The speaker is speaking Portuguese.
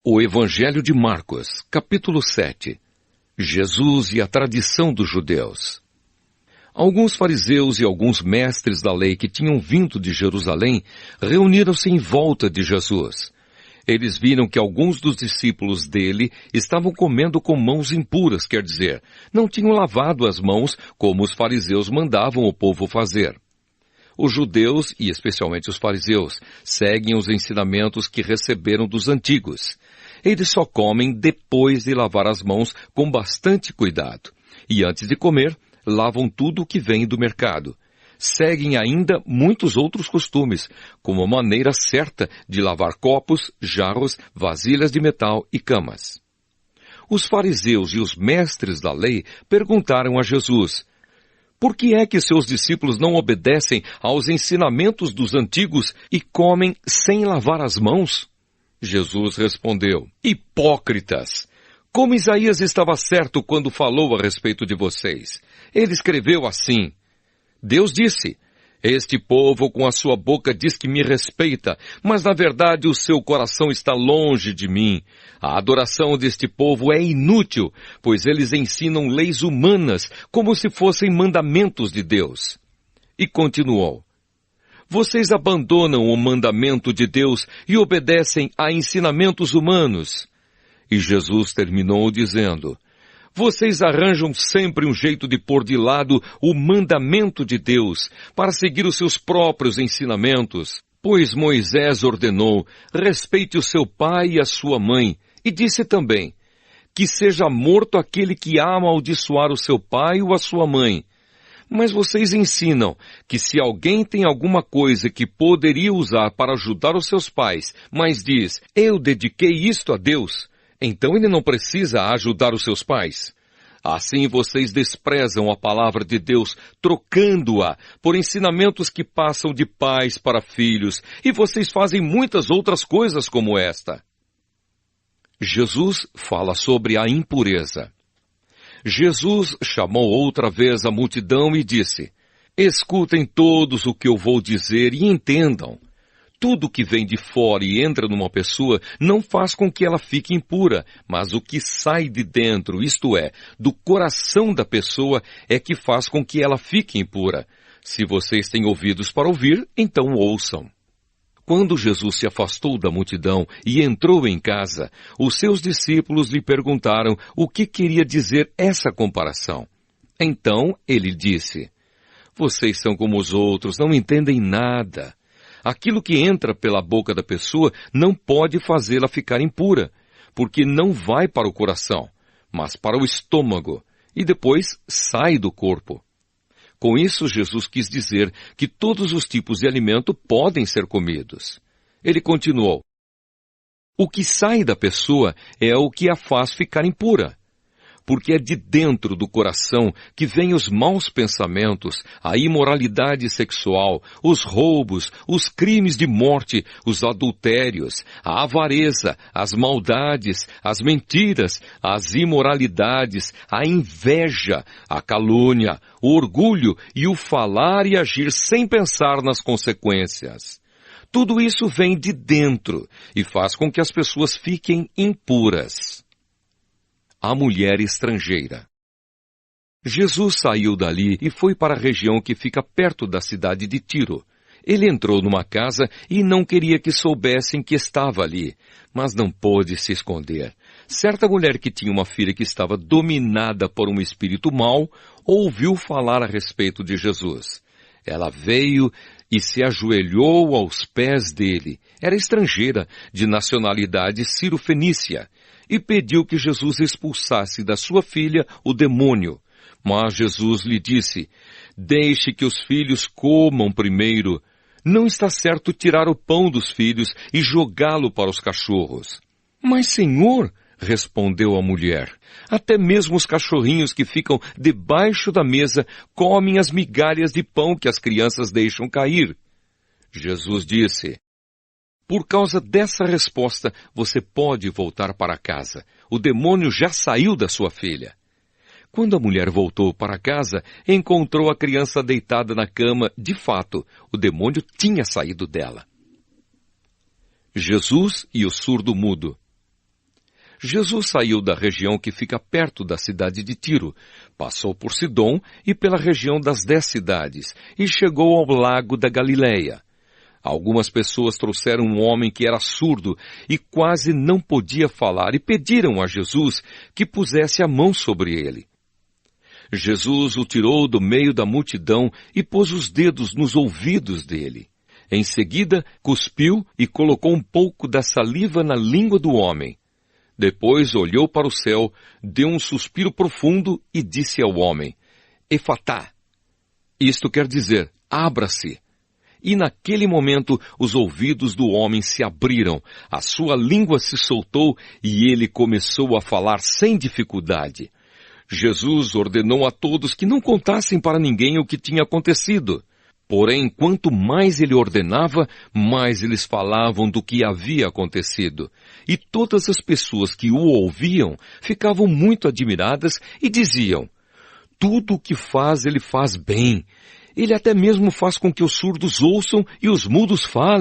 O Evangelho de Marcos, capítulo 7. Jesus e a tradição dos judeus. Alguns fariseus e alguns mestres da lei que tinham vindo de Jerusalém reuniram-se em volta de Jesus. Eles viram que alguns dos discípulos dele estavam comendo com mãos impuras, quer dizer, não tinham lavado as mãos como os fariseus mandavam o povo fazer. Os judeus, e especialmente os fariseus, seguem os ensinamentos que receberam dos antigos. Eles só comem depois de lavar as mãos com bastante cuidado. E antes de comer, lavam tudo o que vem do mercado. Seguem ainda muitos outros costumes, como a maneira certa de lavar copos, jarros, vasilhas de metal e camas. Os fariseus e os mestres da lei perguntaram a Jesus: por que é que seus discípulos não obedecem aos ensinamentos dos antigos e comem sem lavar as mãos? Jesus respondeu: hipócritas! Como Isaías estava certo quando falou a respeito de vocês. Ele escreveu assim: Deus disse, este povo com a sua boca diz que me respeita, mas na verdade o seu coração está longe de mim. A adoração deste povo é inútil, pois eles ensinam leis humanas como se fossem mandamentos de Deus. E continuou: vocês abandonam o mandamento de Deus e obedecem a ensinamentos humanos. E Jesus terminou dizendo: vocês arranjam sempre um jeito de pôr de lado o mandamento de Deus para seguir os seus próprios ensinamentos. Pois Moisés ordenou: respeite o seu pai e a sua mãe, e disse também: que seja morto aquele que amaldiçoar o seu pai ou a sua mãe. Mas vocês ensinam que se alguém tem alguma coisa que poderia usar para ajudar os seus pais, mas diz: eu dediquei isto a Deus, então ele não precisa ajudar os seus pais. Assim vocês desprezam a palavra de Deus, trocando-a por ensinamentos que passam de pais para filhos, e vocês fazem muitas outras coisas como esta. Jesus fala sobre a impureza. Jesus chamou outra vez a multidão e disse: escutem todos o que eu vou dizer e entendam. Tudo que vem de fora e entra numa pessoa não faz com que ela fique impura, mas o que sai de dentro, isto é, do coração da pessoa, é que faz com que ela fique impura. Se vocês têm ouvidos para ouvir, então ouçam. Quando Jesus se afastou da multidão e entrou em casa, os seus discípulos lhe perguntaram o que queria dizer essa comparação. Então ele disse: vocês são como os outros, não entendem nada. Aquilo que entra pela boca da pessoa não pode fazê-la ficar impura, porque não vai para o coração, mas para o estômago, e depois sai do corpo. Com isso, Jesus quis dizer que todos os tipos de alimento podem ser comidos. Ele continuou: o que sai da pessoa é o que a faz ficar impura, porque é de dentro do coração que vêm os maus pensamentos, a imoralidade sexual, os roubos, os crimes de morte, os adultérios, a avareza, as maldades, as mentiras, as imoralidades, a inveja, a calúnia, o orgulho e o falar e agir sem pensar nas consequências. Tudo isso vem de dentro e faz com que as pessoas fiquem impuras. A mulher estrangeira. Jesus saiu dali e foi para a região que fica perto da cidade de Tiro. Ele entrou numa casa e não queria que soubessem que estava ali, mas não pôde se esconder. Certa mulher que tinha uma filha que estava dominada por um espírito mau, ouviu falar a respeito de Jesus. Ela veio e se ajoelhou aos pés dele. Era estrangeira, de nacionalidade sírio-fenícia, e pediu que Jesus expulsasse da sua filha o demônio. Mas Jesus lhe disse: deixe que os filhos comam primeiro. Não está certo tirar o pão dos filhos e jogá-lo para os cachorros. Mas, Senhor, respondeu a mulher, até mesmo os cachorrinhos que ficam debaixo da mesa comem as migalhas de pão que as crianças deixam cair. Jesus disse: por causa dessa resposta, você pode voltar para casa. O demônio já saiu da sua filha. Quando a mulher voltou para casa, encontrou a criança deitada na cama. De fato, o demônio tinha saído dela. Jesus e o surdo-mudo. Jesus saiu da região que fica perto da cidade de Tiro, passou por Sidom e pela região das 10 cidades, e chegou ao lago da Galileia. Algumas pessoas trouxeram um homem que era surdo e quase não podia falar e pediram a Jesus que pusesse a mão sobre ele. Jesus o tirou do meio da multidão e pôs os dedos nos ouvidos dele. Em seguida, cuspiu e colocou um pouco da saliva na língua do homem. Depois olhou para o céu, deu um suspiro profundo e disse ao homem, Efatá. Isto quer dizer, abra-se. E naquele momento os ouvidos do homem se abriram, a sua língua se soltou e ele começou a falar sem dificuldade. Jesus ordenou a todos que não contassem para ninguém o que tinha acontecido. Porém, quanto mais ele ordenava, mais eles falavam do que havia acontecido. E todas as pessoas que o ouviam ficavam muito admiradas e diziam, tudo o que faz, ele faz bem. Ele até mesmo faz com que os surdos ouçam e os mudos falem.